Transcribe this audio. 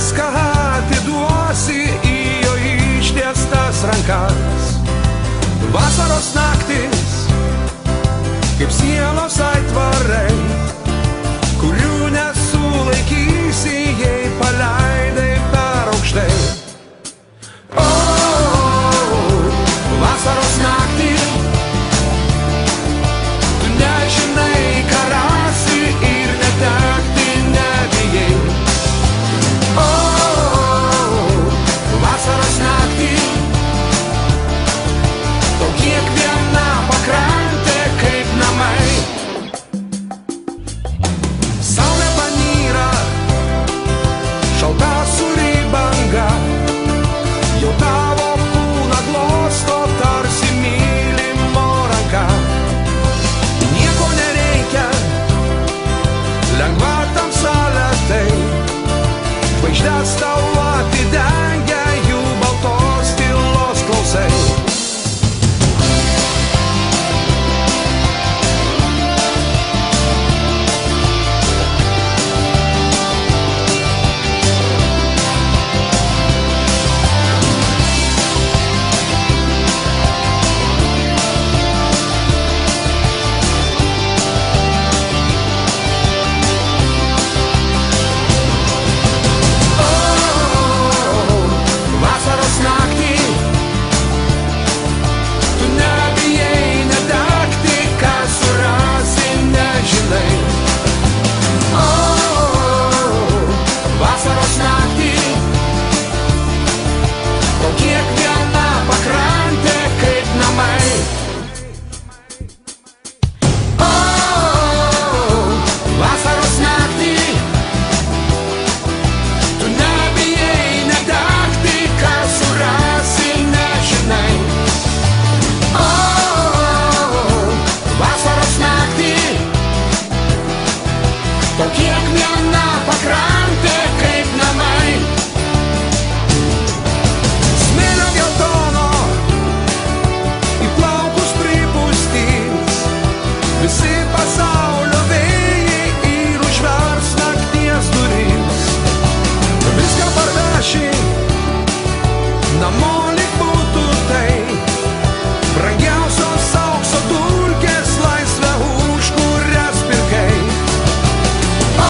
viską atiduosi į jo ištiestas rankas. Vasaros naktis, kaip sielos aitvarai, kurių nesulaikysi, jei paleidai per aukštai. O, vasaros naktį, tu nežinai, ką rasi ir netekti nebijai. O, vasaros naktį, tau kiekviena pakrantė kaip namai. Saulė panyra, šalta sūri banga, jau tavo kūną glosto tarsi mylimo ranka. Nieko nereikia, lengva tamsa lėtai, žvaigždės tau atidengia, jų baltos tylos klausai. Kiekviena pakrantė